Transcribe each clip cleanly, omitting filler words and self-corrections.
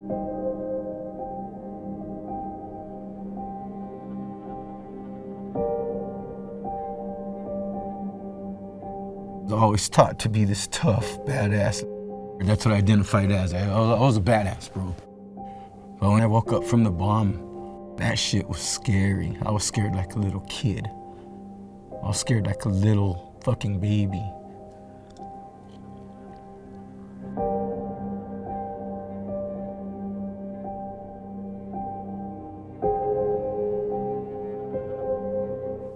I was always taught to be this tough, badass. That's what I identified as. I was a badass, bro. But when I woke up from the bomb, that shit was scary. I was scared like a little kid. I was scared like a little fucking baby.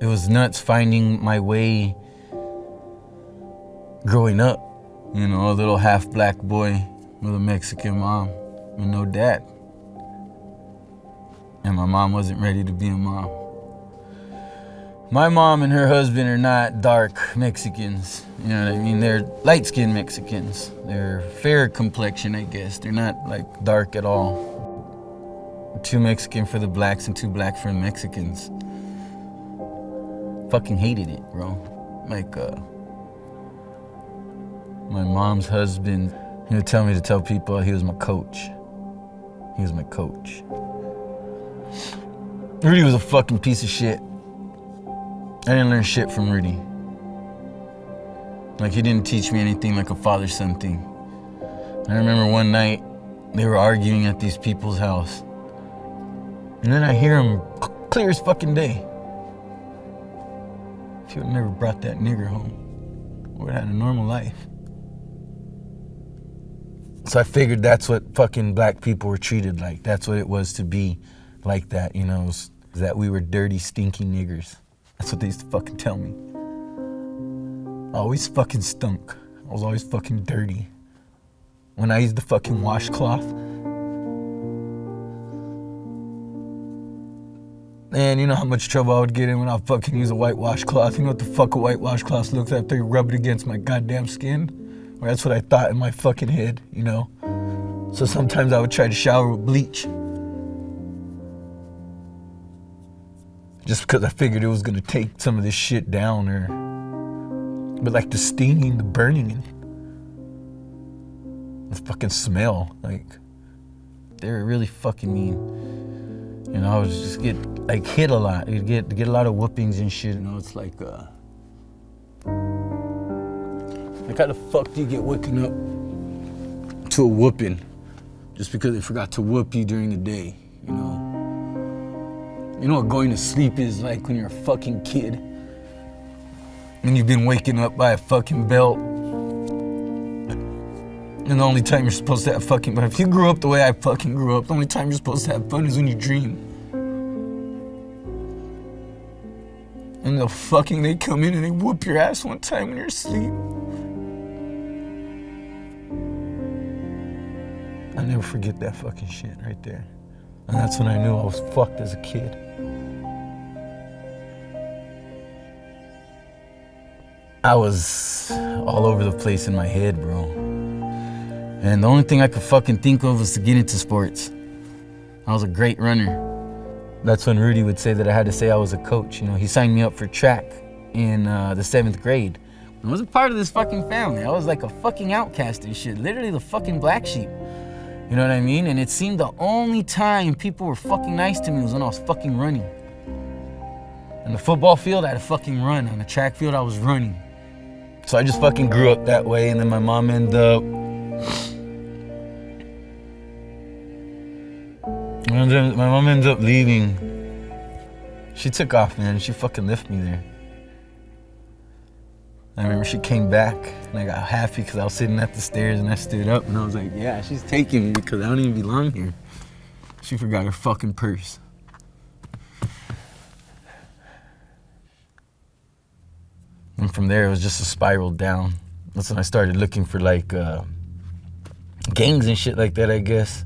It was nuts finding my way growing up. You know, a little half-black boy with a Mexican mom and no dad. And my mom wasn't ready to be a mom. My mom and her husband are not dark Mexicans. You know what I mean? They're light-skinned Mexicans. They're fair complexion, I guess. They're not like dark at all. Too Mexican for the blacks and too black for the Mexicans. Fucking hated it, bro. Like, my mom's husband, he would tell me to tell people he was my coach. He was my coach. Rudy was a fucking piece of shit. I didn't learn shit from Rudy. Like, he didn't teach me anything like a father-son thing. I remember one night, they were arguing at these people's house. And then I hear him clear as fucking day. If you would never brought that nigger home, we would have had a normal life. So I figured that's what fucking black people were treated like. That's what it was to be like that, you know, that we were dirty, stinky niggers. That's what they used to fucking tell me. I always fucking stunk. I was always fucking dirty. When I used the fucking washcloth, man, you know how much trouble I would get in when I fucking use a white washcloth. You know what the fuck a white washcloth looks like after you rub it against my goddamn skin? Or that's what I thought in my fucking head, you know? So sometimes I would try to shower with bleach. Just because I figured it was gonna take some of this shit down, but like the stinging, the burning, the fucking smell, like, they were really fucking mean. You know, I would just get like hit a lot. You'd get a lot of whoopings and shit. You know, it's like how the fuck do you get waking up to a whooping just because they forgot to whoop you during the day, you know? You know what going to sleep is like when you're a fucking kid and you've been waking up by a fucking belt. And the only time you're supposed to have fucking fun, if you grew up the way I fucking grew up, the only time you're supposed to have fun is when you dream. And they come in and they whoop your ass one time when you're asleep. I'll never forget that fucking shit right there. And that's when I knew I was fucked as a kid. I was all over the place in my head, bro. And the only thing I could fucking think of was to get into sports. I was a great runner. That's when Rudy would say that I had to say I was a coach. You know, he signed me up for track in the 7th grade. I wasn't part of this fucking family. I was like a fucking outcast and shit. Literally the fucking black sheep. You know what I mean? And it seemed the only time people were fucking nice to me was when I was fucking running. On the football field, I had to fucking run. On the track field, I was running. So I just fucking grew up that way, and then my mom ended up leaving. She took off, man. She fucking left me there. I remember she came back, and I got happy because I was sitting at the stairs, and I stood up, and I was like, yeah, she's taking me because I don't even belong here. She forgot her fucking purse. And from there, it was just a spiral down. That's when I started looking for like gangs and shit like that, I guess.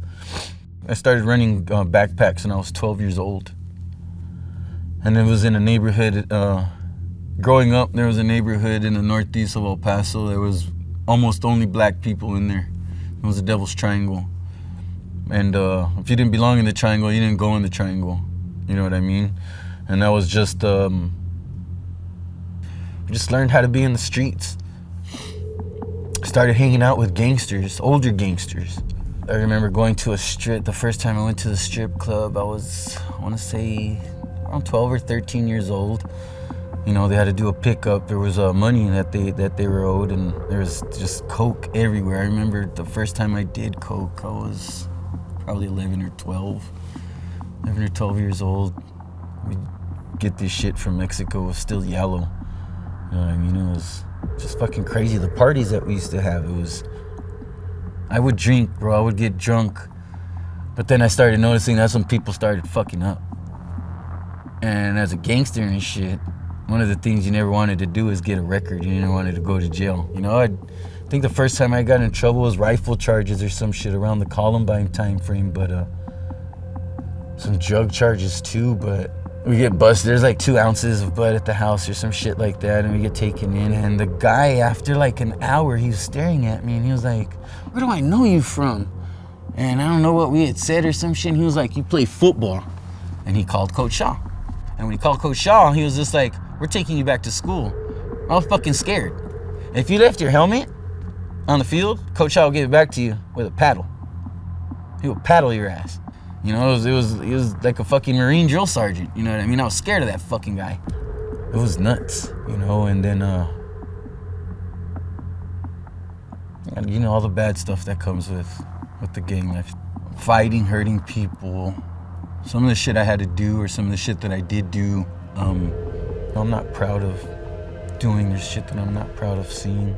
I started running backpacks when I was 12 years old. And it was in a neighborhood, growing up, there was a neighborhood in the northeast of El Paso. There was almost only black people in there. It was a Devil's Triangle. And if you didn't belong in the triangle, you didn't go in the triangle. You know what I mean? And that was just, just learned how to be in the streets. Started hanging out with gangsters, older gangsters. I remember going to the first time I went to the strip club, I want to say around 12 or 13 years old. You know, they had to do a pickup. There was money that they were owed, and there was just coke everywhere. I remember the first time I did coke, I was probably 11 or 12 years old. We get this shit from Mexico. It was still yellow. You know what I mean? It was just fucking crazy. The parties that we used to have, I would drink, bro. I would get drunk. But then I started noticing that's when people started fucking up. And as a gangster and shit, one of the things you never wanted to do is get a record. You never wanted to go to jail. You know, I think the first time I got in trouble was rifle charges or some shit around the Columbine time frame, but some drug charges too. But we get busted. There's like 2 ounces of bud at the house or some shit like that, and we get taken in. And the guy, after like an hour, he was staring at me and he was like, "Where do I know you from?" And I don't know what we had said or some shit. And he was like, "You play football." And he called Coach Shaw. And when he called Coach Shaw, he was just like, "We're taking you back to school." I was fucking scared. If you left your helmet on the field, Coach Shaw will give it back to you with a paddle. He would paddle your ass. You know, it was like a fucking Marine drill sergeant. You know what I mean? I was scared of that fucking guy. It was nuts, you know. And then, you know, all the bad stuff that comes with the gang life. Fighting, hurting people. Some of the shit I had to do, or some of the shit that I did do, I'm not proud of doing. There's shit that I'm not proud of seeing.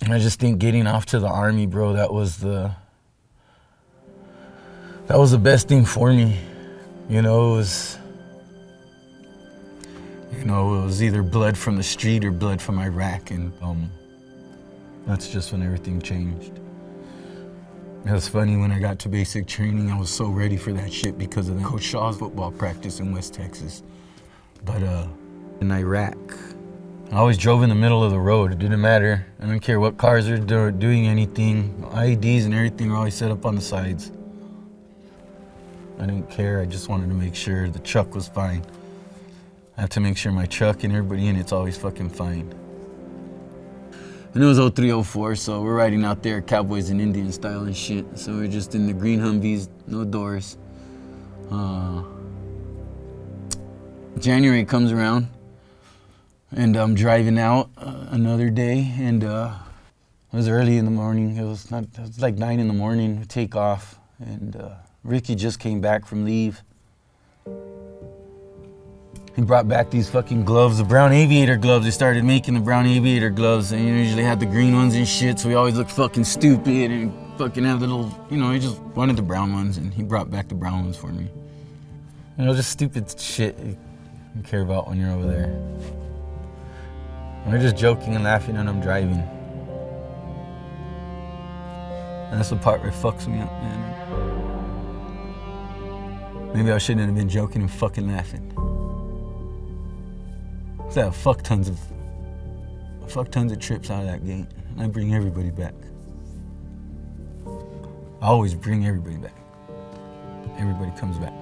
And I just think getting off to the Army, bro, that was the best thing for me. You know, it was either blood from the street or blood from Iraq, and that's just when everything changed. It was funny, when I got to basic training, I was so ready for that shit because of Coach Shaw's football practice in West Texas. But in Iraq, I always drove in the middle of the road. It didn't matter. I didn't care what cars are doing anything. IEDs and everything were always set up on the sides. I didn't care. I just wanted to make sure the truck was fine. I have to make sure my truck and everybody in it's always fucking fine. And it was 0304, so we're riding out there, cowboys and Indian style and shit. So we're just in the green Humvees, no doors. January comes around, and I'm driving out another day, and it was early in the morning. It was like 9 in the morning. We take off, and Ricky just came back from leave. He brought back these fucking gloves, the brown aviator gloves. They started making the brown aviator gloves, and you usually had the green ones and shit, so we always looked fucking stupid and fucking had the little, you know, he just wanted the brown ones, and he brought back the brown ones for me. You know, just stupid shit you care about when you're over there. And we're just joking and laughing when I'm driving. And that's the part where it fucks me up, man. Maybe I shouldn't have been joking and fucking laughing. So I have fuck tons of trips out of that gate, and I bring everybody back. I always bring everybody back. Everybody comes back.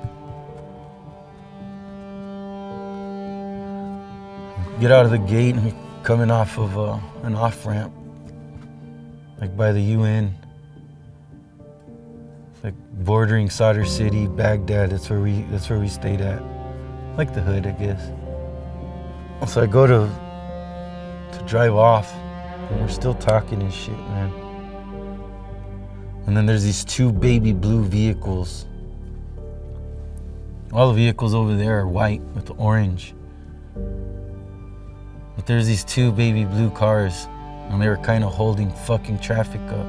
Get out of the gate, and we're coming off of an off-ramp, like by the UN. It's like bordering Sadr City, Baghdad. That's where we stayed at, like the hood, I guess. So I go to drive off, and we're still talking and shit, man. And then there's these 2 baby blue vehicles. All the vehicles over there are white with orange. But there's these 2 baby blue cars, and they were kind of holding fucking traffic up.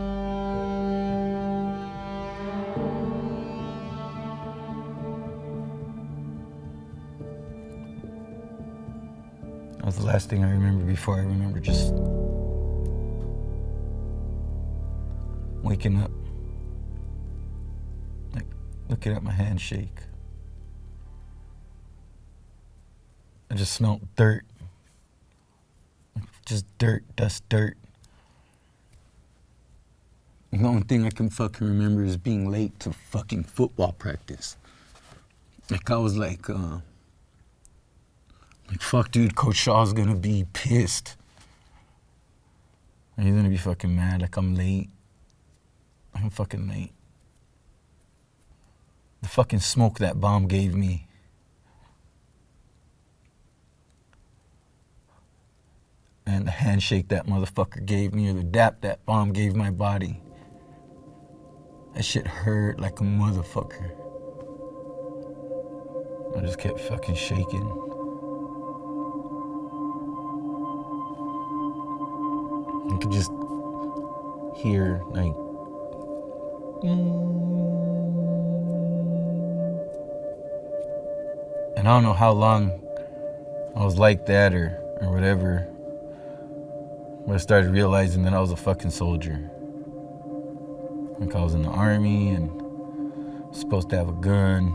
That was the last thing I remember before I remember just waking up, like looking at my hand shake. I just smelled dirt. Just dirt, dust, dirt. The only thing I can fucking remember is being late to fucking football practice. Like I was like fuck, dude, Coach Shaw's gonna be pissed. And he's gonna be fucking mad, like I'm late. I'm fucking late. The fucking smoke that bomb gave me. And the handshake that motherfucker gave me, or the dap that bomb gave my body. That shit hurt like a motherfucker. I just kept fucking shaking. You could just hear, like, and I don't know how long I was like that or whatever. But I started realizing that I was a fucking soldier. Like I was in the army and was supposed to have a gun.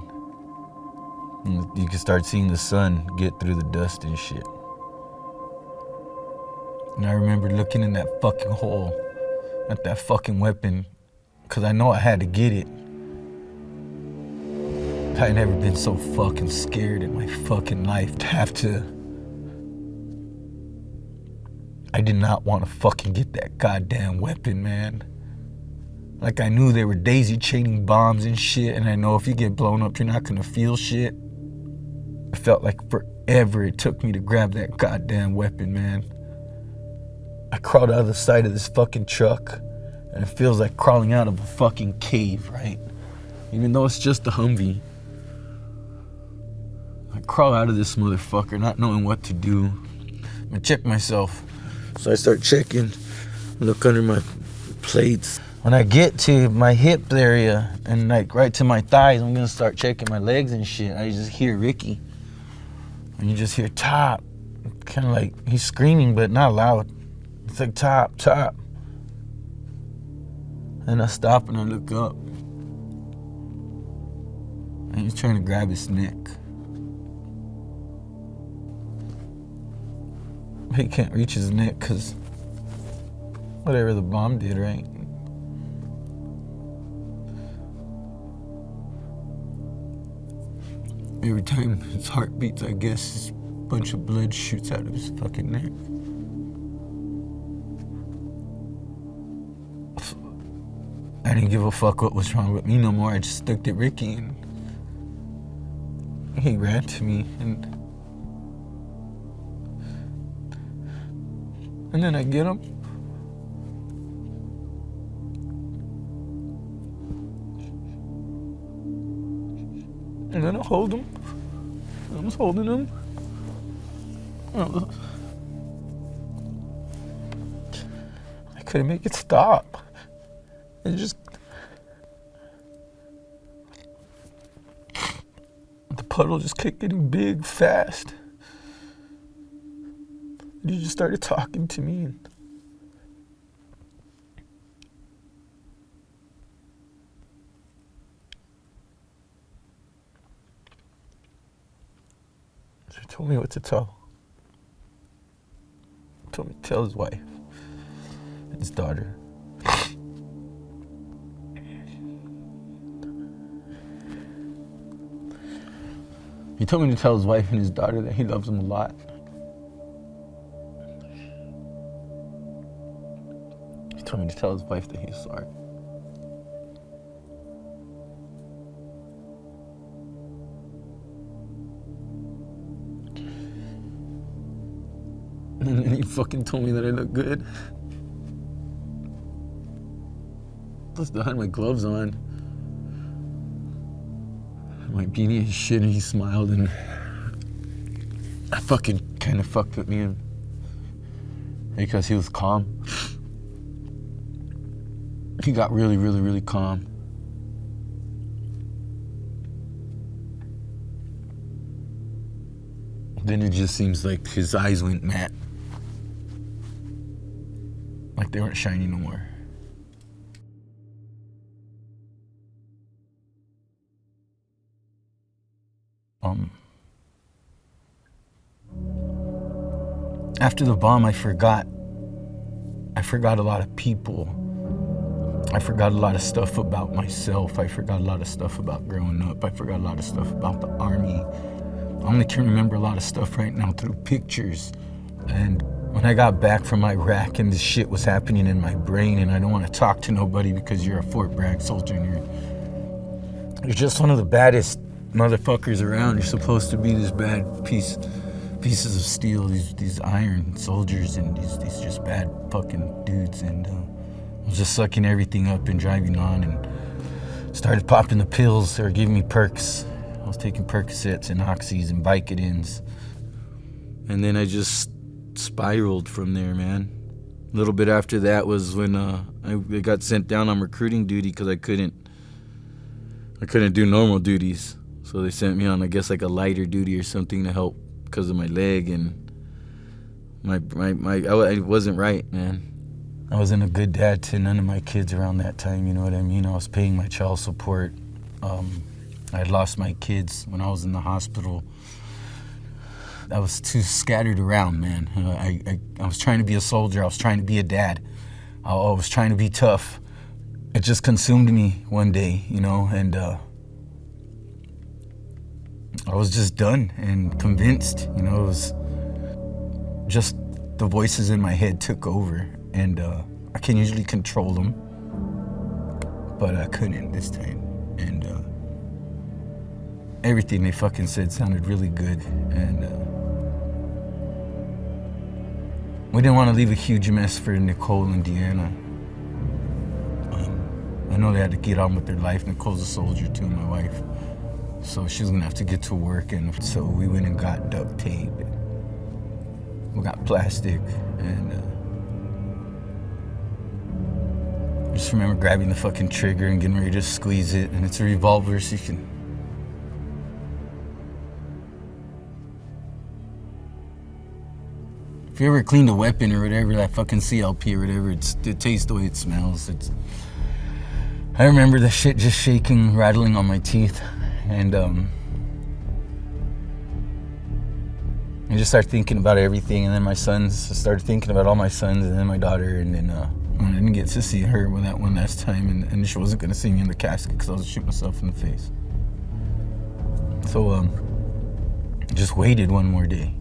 And you could start seeing the sun get through the dust and shit. And I remember looking in that fucking hole at that fucking weapon, because I know I had to get it. I had never been so fucking scared in my fucking life to have to. I did not want to fucking get that goddamn weapon, man. Like I knew they were daisy chaining bombs and shit, and I know if you get blown up, you're not gonna feel shit. It felt like forever it took me to grab that goddamn weapon, man. I crawled out of the side of this fucking truck, and it feels like crawling out of a fucking cave, right? Even though it's just a Humvee. I crawl out of this motherfucker, not knowing what to do. I'm gonna check myself. So I start checking, look under my plates. When I get to my hip area and like right to my thighs, I'm gonna start checking my legs and shit. I just hear Ricky. And you just hear top. Kind of like he's screaming, but not loud. It's like top, top. And I stop and I look up. And he's trying to grab his neck. He can't reach his neck because whatever the bomb did, right? Every time his heart beats, I guess, a bunch of blood shoots out of his fucking neck. I didn't give a fuck what was wrong with me no more. I just looked at Ricky and he ran to me and then I get him. And then I hold him. I was holding him. I couldn't make it stop. It just... The puddle just kept getting big, fast. And he just started talking to me. So he told me what to tell. He told me to tell his wife and his daughter. He told me to tell his wife and his daughter that he loves them a lot. He told me to tell his wife that he's sorry. And then he fucking told me that I look good. I still had my gloves on, my beanie and shit, and he smiled, and I fucking kind of fucked with me because he was calm. He got really, really, really calm. Then it just seems like his eyes went matte. Like they weren't shiny no more. After the bomb, I forgot a lot of people. I forgot a lot of stuff about myself. I forgot a lot of stuff about growing up. I forgot a lot of stuff about the army. I only can remember a lot of stuff right now through pictures and When I got back from Iraq and this shit was happening in my brain, and I don't want to talk to nobody because you're a Fort Bragg soldier and you're just one of the baddest motherfuckers around. You're supposed to be this bad pieces of steel, these iron soldiers, and these just bad fucking dudes. And I was just sucking everything up and driving on, and started popping the pills. They were giving me perks. I was taking Percocets and Oxys and Vicodins. And then I just spiraled from there, man. A little bit after that was when I got sent down on recruiting duty because I couldn't do normal duties. So they sent me on, I guess, like a lighter duty or something to help because of my leg, and I wasn't right, man. I wasn't a good dad to none of my kids around that time, you know what I mean? I was paying my child support. I had lost my kids when I was in the hospital. I was too scattered around, man. I was trying to be a soldier. I was trying to be a dad. I was trying to be tough. It just consumed me one day, you know, and I was just done and convinced, you know. It was just the voices in my head took over, and I can usually control them, but I couldn't this time. And everything they fucking said sounded really good, and we didn't want to leave a huge mess for Nicole and Deanna. I know they had to get on with their life. Nicole's a soldier too, my wife. So she was gonna have to get to work, and so we went and got duct tape. We got plastic, and I just remember grabbing the fucking trigger and getting ready to squeeze it, and it's a revolver, so you can... If you ever cleaned a weapon or whatever, that fucking CLP or whatever, it tastes the way it smells. I remember the shit just shaking, rattling on my teeth, and I just started thinking about everything, and then my sons, I started thinking about all my sons, and then my daughter, and then I didn't get to see her that one last time, and she wasn't gonna see me in the casket because I was shooting myself in the face. So just waited one more day.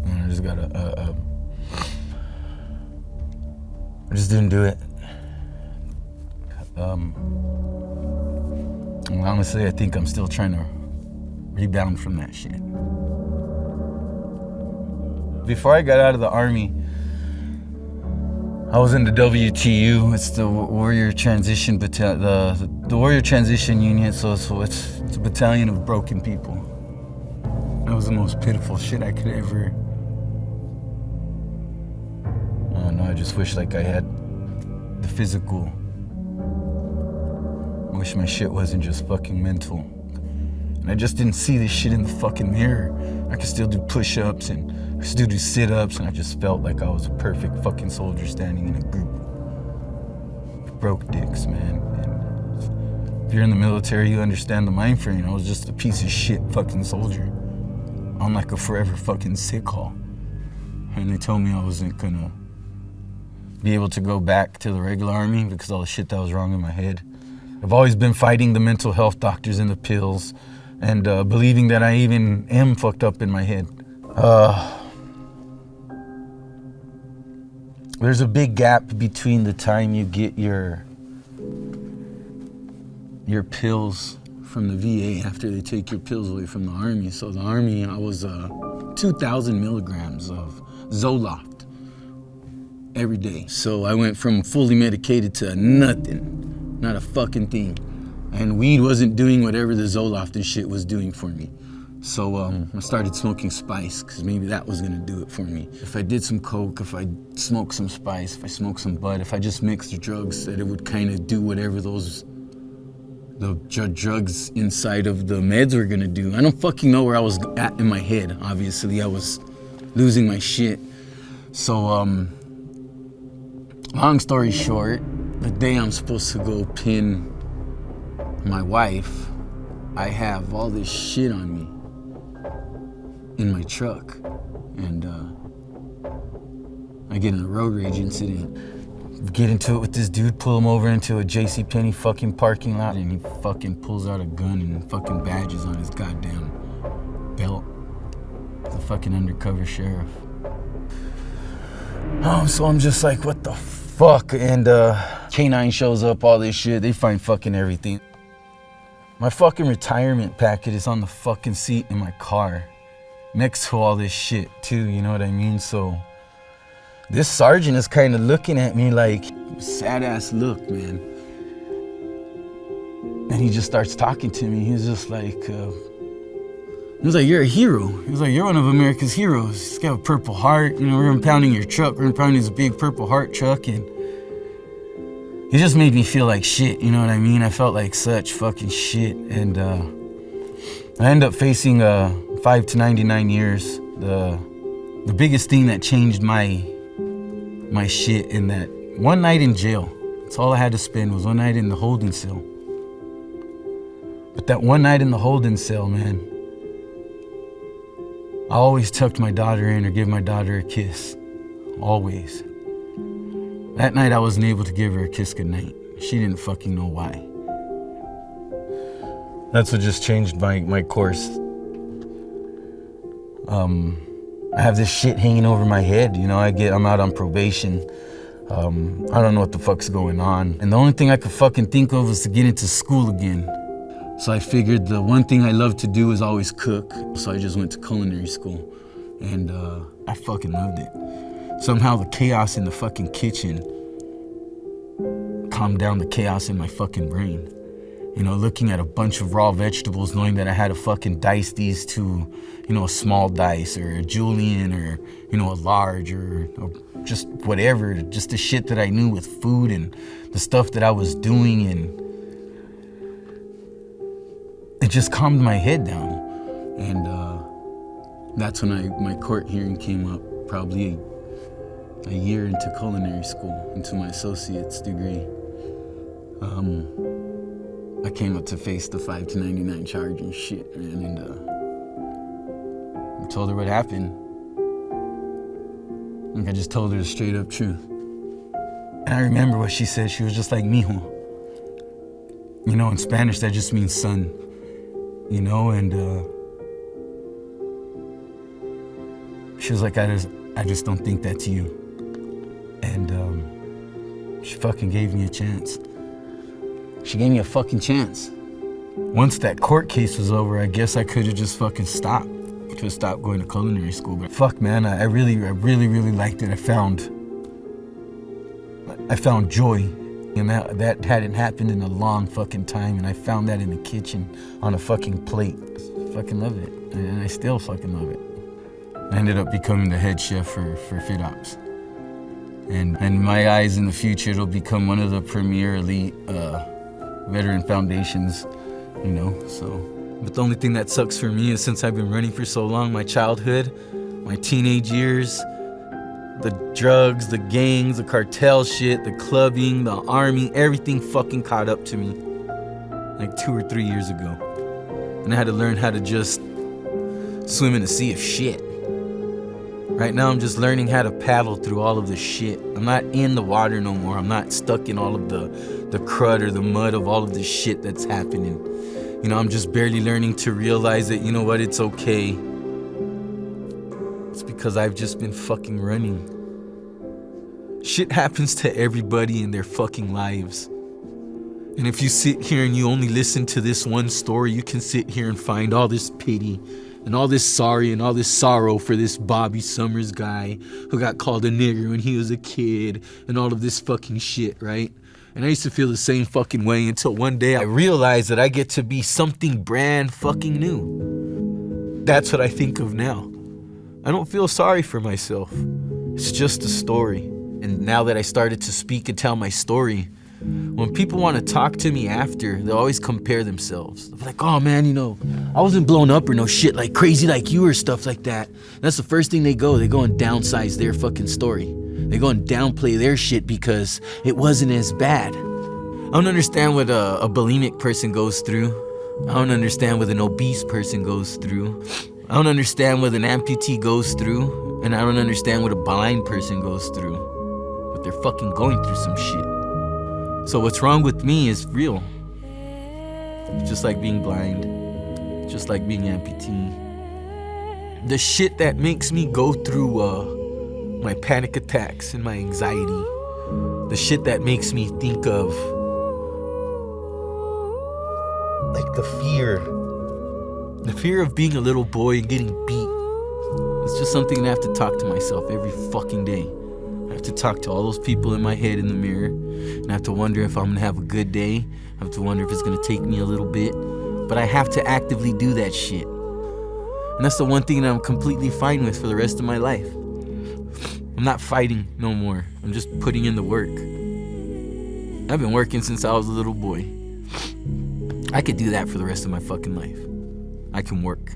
And I just got I just didn't do it. Honestly, I think I'm still trying to rebound from that shit. Before I got out of the Army, I was in the WTU. It's the Warrior Transition the Warrior Transition Unit. So it's a battalion of broken people. That was the most pitiful shit I could ever. Oh no, I just wish like I had the physical. I wish my shit wasn't just fucking mental. And I just didn't see this shit in the fucking mirror. I could still do push-ups and I could still do sit-ups, and I just felt like I was a perfect fucking soldier standing in a group of broke dicks, man. And if you're in the military, you understand the mind frame. I was just a piece of shit fucking soldier on like a forever fucking sick hall. And they told me I wasn't gonna be able to go back to the regular Army because of all the shit that was wrong in my head. I've always been fighting the mental health doctors and the pills, and believing that I even am fucked up in my head. There's a big gap between the time you get your pills from the VA after they take your pills away from the Army. So the Army, I was 2,000 milligrams of Zoloft every day. So I went from fully medicated to nothing. Not a fucking thing. And weed wasn't doing whatever the Zoloft and shit was doing for me. So I started smoking spice, because maybe that was gonna do it for me. If I did some coke, if I smoked some spice, if I smoked some bud, if I just mixed the drugs, that it would kind of do whatever the drugs inside of the meds were gonna do. I don't fucking know where I was at in my head, obviously. I was losing my shit. So long story short, the day I'm supposed to go pin my wife, I have all this shit on me in my truck, and I get in a road rage incident, get into it with this dude, pull him over into a JCPenney fucking parking lot, and he fucking pulls out a gun and fucking badges on his goddamn belt. The fucking undercover sheriff. So I'm just like, what the fuck? And K9 shows up, all this shit. They find fucking everything. My fucking retirement packet is on the fucking seat in my car, next to all this shit too, you know what I mean? So this sergeant is kind of looking at me like, sad ass look, man. And he just starts talking to me. He's just like, you're a hero. He was like, you're one of America's heroes. He's got a Purple Heart. You know, we're impounding your truck. We're impounding this big Purple Heart truck. And he just made me feel like shit, you know what I mean? I felt like such fucking shit. And I ended up facing 5 to 99 years. The biggest thing that changed my shit in that one night in jail. That's all I had to spend was one night in the holding cell. But that one night in the holding cell, man, I always tucked my daughter in or give my daughter a kiss. Always. That night I wasn't able to give her a kiss goodnight. She didn't fucking know why. That's what just changed my course. I have this shit hanging over my head, you know, I'm out on probation. I don't know what the fuck's going on. And the only thing I could fucking think of was to get into school again. So I figured the one thing I love to do is always cook. So I just went to culinary school. And I fucking loved it. Somehow the chaos in the fucking kitchen calmed down the chaos in my fucking brain. You know, looking at a bunch of raw vegetables, knowing that I had to fucking dice these to, you know, a small dice or a julienne or, you know, a large or just whatever. Just the shit that I knew with food and the stuff that I was doing, and it just calmed my head down. And that's when my court hearing came up, probably a year into culinary school, into my associate's degree. I came up to face the 5 to 99 charge and shit, man, and I told her what happened. Like, I just told her the straight up truth. And I remember what she said. She was just like, mijo. You know, in Spanish, that just means son. You know, and she was like, I just don't think that's you. And she fucking gave me a chance. She gave me a fucking chance. Once that court case was over, I guess I could have just fucking stopped. Could have stopped going to culinary school. But fuck, man, I really liked it. I found joy. And that hadn't happened in a long fucking time. And I found that in the kitchen on a fucking plate. I fucking love it. And I still fucking love it. I ended up becoming the head chef for FitOps. And in my eyes, in the future, it'll become one of the premier elite veteran foundations, you know, so. But the only thing that sucks for me is since I've been running for so long, my childhood, my teenage years, the drugs, the gangs, the cartel shit, the clubbing, the army, everything fucking caught up to me like 2 or 3 years ago. And I had to learn how to just swim in a sea of shit. Right now I'm just learning how to paddle through all of the shit. I'm not in the water no more. I'm not stuck in all of the crud or the mud of all of the shit that's happening. You know, I'm just barely learning to realize that, you know what, it's okay. It's because I've just been fucking running. Shit happens to everybody in their fucking lives. And if you sit here and you only listen to this one story, you can sit here and find all this pity and all this sorry and all this sorrow for this Bobby Summers guy who got called a nigger when he was a kid and all of this fucking shit, right? And I used to feel the same fucking way until one day I realized that I get to be something brand fucking new. That's what I think of now. I don't feel sorry for myself. It's just a story. And now that I started to speak and tell my story, when people want to talk to me after, they'll always compare themselves. They'll be like, oh man, you know, I wasn't blown up or no shit like crazy like you or stuff like that. And that's the first thing they go and downsize their fucking story. They go and downplay their shit because it wasn't as bad. I don't understand what a bulimic person goes through. I don't understand what an obese person goes through. I don't understand what an amputee goes through. And I don't understand what a blind person goes through. they're fucking going through some shit. So what's wrong with me is real. It's just like being blind, just like being amputee. The shit that makes me go through my panic attacks and my anxiety, the shit that makes me think of like the fear of being a little boy and getting beat. It's just something I have to talk to myself every fucking day. I have to talk to all those people in my head in the mirror, and I have to wonder if I'm gonna have a good day. I have to wonder if it's gonna take me a little bit, but I have to actively do that shit. And that's the one thing that I'm completely fine with for the rest of my life. I'm not fighting no more. I'm just putting in the work. I've been working since I was a little boy. I could do that for the rest of my fucking life. I can work.